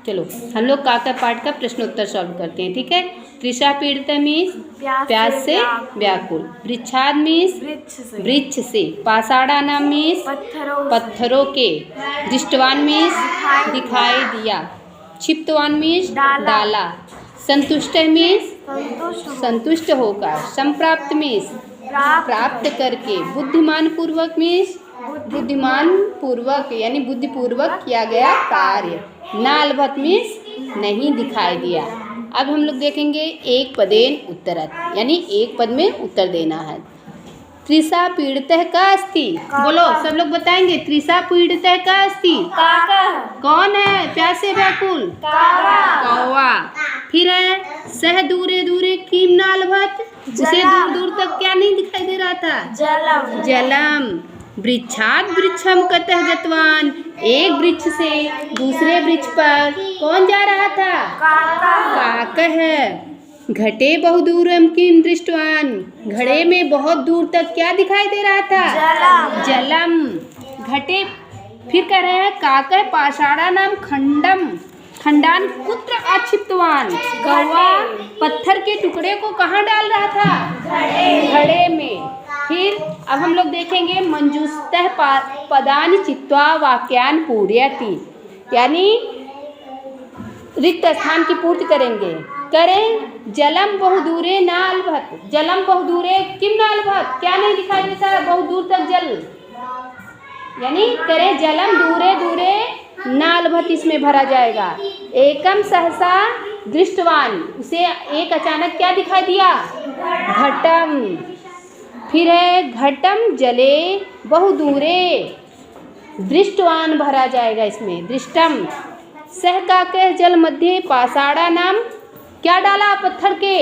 चलो हम लोग का पाठ का प्रश्नोत्तर सॉल्व करते हैं, ठीक है। तृषा पीड़ित मीन्स प्यास से व्याकुल, वृक्षाद मीन्स वृक्ष से, पाषाणानां मीन्स पत्थरों के, दृष्टवान मीन्स दिखाई दिया, क्षिप्तवान मीन्स डाला, संतुष्ट मीन्स संतुष्ट होकर, संप्राप्त मीन्स प्राप्त करके, बुद्धिमान पूर्वक मीन्स बुद्धिमान पूर्वक यानी बुद्धिपूर्वक किया गया कार्य, नालभत मीन्स नहीं दिखाई दिया। अब हम लोग देखेंगे एक पदेन उत्तरत् यानी एक पद में उत्तर देना है। तृषा पीड़ितः का अस्ति, बोलो सब लोग बताएंगे। तृषा पीड़ितः का अस्ति, कौन है प्यास से व्याकुल? कौवा। फिर है सह दूरे दूरे किम नालभत, उसे दूर दूर तक क्या नहीं दिखाई दे रहा था? जलम। वृक्षाद वृक्षम कतः गतवान, एक वृक्ष से दूसरे वृक्ष पर कौन जा रहा था? काकः। घटे बहुदूरम किम दृष्टवान, घड़े में बहुत दूर तक क्या दिखाई दे रहा था? जलम। घटे। फिर कह रहे हैं काकः पाषाणानां खंडम, खंडान कुत्र आक्षिप्तवान, कौवा पत्थर के टुकड़े को कहाँ डाल रहा था? घड़े में। फिर अब हम लोग देखेंगे मंजूस्तः पदानि चित्वा वाक्यान पूरयति, यानी रिक्त स्थान की पूर्ति करेंगे। करें जलम बहुदूरे नालभत, जलम बहुदूरे किम नालभत, क्या नहीं दिखाई देता? बहुत दूर तक जल, यानी करें जलम दूरे दूरे नालभत, इसमें भरा जाएगा। एकम सहसा दृष्टवान, उसे एक अचानक क्या दिखाई दिया? घटम। फिर है घटम जले बहुदूरे, दृष्टवान भरा जाएगा इसमें, दृष्टम। सह काकः जल मध्य पाषाणानां, क्या डाला पत्थर के?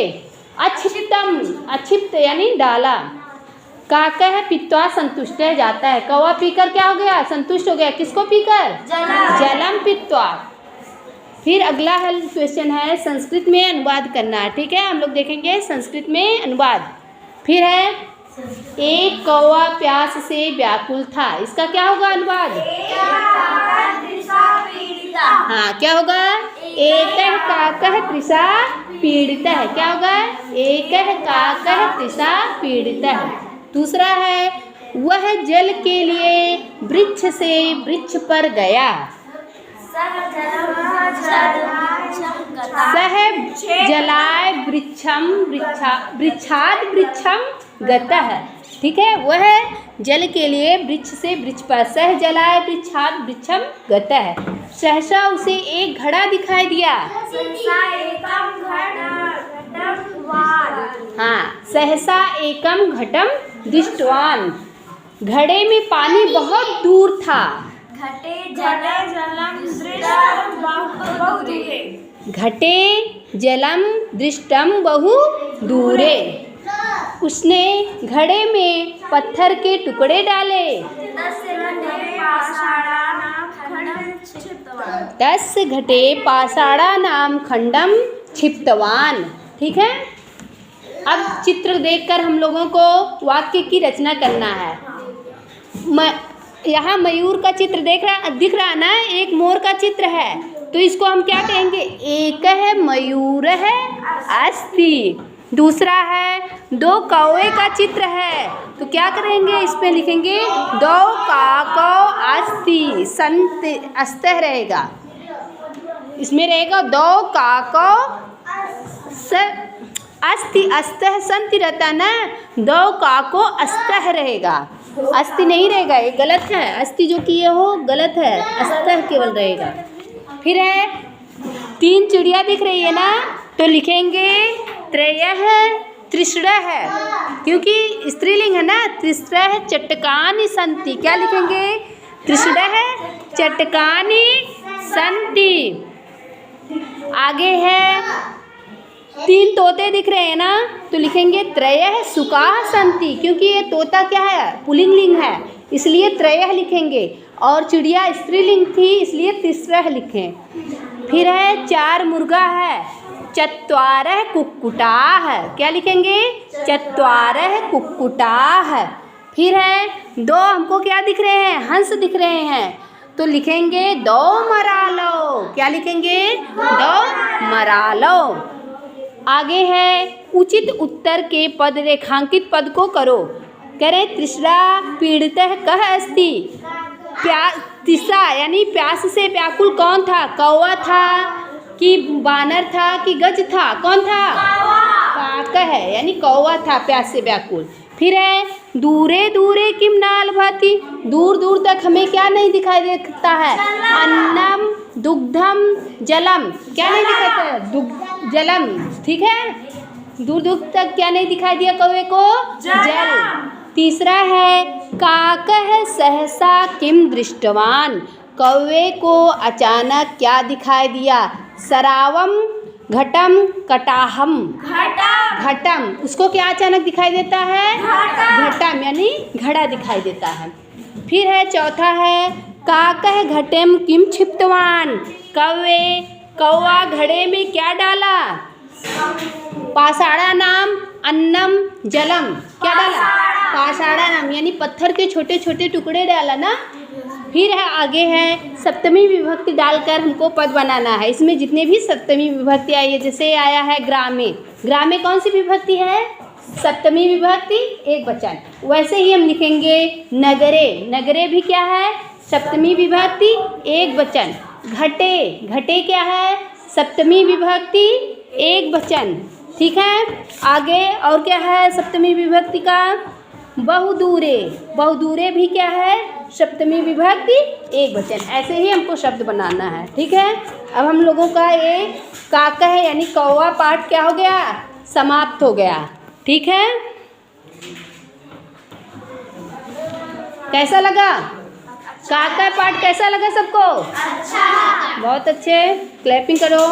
अक्षिप्तम, अक्षिप्त यानी डाला। काकः पीत्वा संतुष्ट जाता है, कौवा पीकर क्या हो गया? संतुष्ट हो गया। किसको पीकर? जलम पीत्वा। फिर अगला क्वेश्चन है संस्कृत में अनुवाद करना है, ठीक है। हम लोग देखेंगे संस्कृत में अनुवाद। फिर है एक कौवा प्यास से व्याकुल था, इसका क्या होगा अनुवाद? हाँ क्या होगा? एकः काकः तृषा पीड़ितः, क्या होगा? एकः काकः तृषा पीड़ितः। दूसरा है वह जल के लिए वृक्ष से वृक्ष पर गया, सह जलाय वृक्षम वृक्षाद वृक्षम गतः, ठीक है। वह जल के लिए वृक्ष से वृक्ष पर, सह जलाय वृक्षाद वृक्षम गतः। सहसा उसे एक घड़ा दिखाई दिया, हाँ सहसा एकम घटम दृष्टवान, घड़े में पानी बहुत दूर था। घटे जलम दृष्टम बहु दूरे, उसने घड़े में पत्थर के टुकड़े डाले। 10 घटे पाषाणानां खंडम क्षिप्तवान, ठीक है। अब चित्र देखकर हम लोगों को वाक्य की रचना करना है। यहाँ मयूर का चित्र दिख रहा ना, एक मोर का चित्र है, तो इसको हम क्या कहेंगे? एक है मयूर है अस्ति। दूसरा है 2 कौवे का चित्र है, तो क्या करेंगे? इस पे लिखेंगे 2 काकौ अस्ति, संत अस्तः रहेगा, इसमें रहेगा 2 काकौ अस्ति, अस्तः संति रहता ना, 2 काको अस्तः रहेगा, अस्ति नहीं रहेगा, ये गलत है। अस्ति जो किए हो गलत है, अस्तः केवल रहेगा। फिर है 3 चिड़िया दिख रही है ना, तो लिखेंगे त्रयः तृष्णः, क्योंकि स्त्रीलिंग है ना, तिस्रः चटकानि सन्ति, क्या लिखेंगे? तृष्णः चटकानि सन्ति। आगे है 3 तोते दिख रहे हैं ना, तो लिखेंगे त्रयः सुकाः सन्ति, क्योंकि ये तोता क्या है? पुल्लिंग है, इसलिए त्रयः लिखेंगे, और चिड़िया स्त्रीलिंग थी इसलिए तिस्रः लिखें। फिर है 4 मुर्गा है, चत्वारः कुक्कुटाः, क्या लिखेंगे? चत्वारः कुक्कुटाः। फिर है 2 हमको क्या दिख रहे हैं? हंस दिख रहे हैं, तो लिखेंगे दो मरा लो। क्या लिखेंगे? दो मरा लो। आगे है उचित उत्तर के पद रेखांकित पद को करो। कह रहे तृष्णा पीड़ितः कः अस्ति। तिस्सा यानी प्यास से व्याकुल कौन था? कौवा था कि बानर था कि गज था? कौन था? काका है यानी कौवा था प्यास से व्याकुल। फिर है दूरे दूरे किम नाल भाती। दूर दूर तक हमें क्या नहीं दिखाई देता है? अन्नम दुग्धम जलम। क्या नहीं दिखाता है? दुग्ध जलम। ठीक है, दूर दूर तक क्या नहीं दिखाई दिया कौवे को? जल। तीसरा है काकः सहसा किम दृष्टवान। कौवे को अचानक क्या दिखाई दिया? सरावम घटम कटाहम। घटम उसको क्या अचानक दिखाई देता है? घटम यानी घड़ा दिखाई देता है। फिर है चौथा है काकः घटेम किम क्षिप्तवान। कौवा घड़े में क्या डाला? पाषाणा नाम अन्नम जलम। क्या डाला? पाषाणा नाम यानी पत्थर के छोटे छोटे टुकड़े डाला ना। फिर है आगे है सप्तमी विभक्ति डालकर हमको पद बनाना है। इसमें जितने भी सप्तमी विभक्ति आई है, जैसे आया है ग्रामे। ग्रामे कौन सी विभक्ति है? सप्तमी विभक्ति एक वचन। वैसे ही हम लिखेंगे नगरे। नगरे भी क्या है? सप्तमी विभक्ति एक वचन। घटे। घटे क्या है? सप्तमी विभक्ति एक वचन। ठीक है, आगे और क्या है सप्तमी विभक्ति का? बहुदूरे। बहुदूरे भी क्या है? सप्तमी विभक्ति एक वचन। ऐसे ही हमको शब्द बनाना है। ठीक है, अब हम लोगों का ये काका है यानी कौवा पाठ क्या हो गया? समाप्त हो गया। ठीक है, कैसा लगा? काका पाठ कैसा लगा सबको? अच्छा। बहुत अच्छे, क्लैपिंग करो।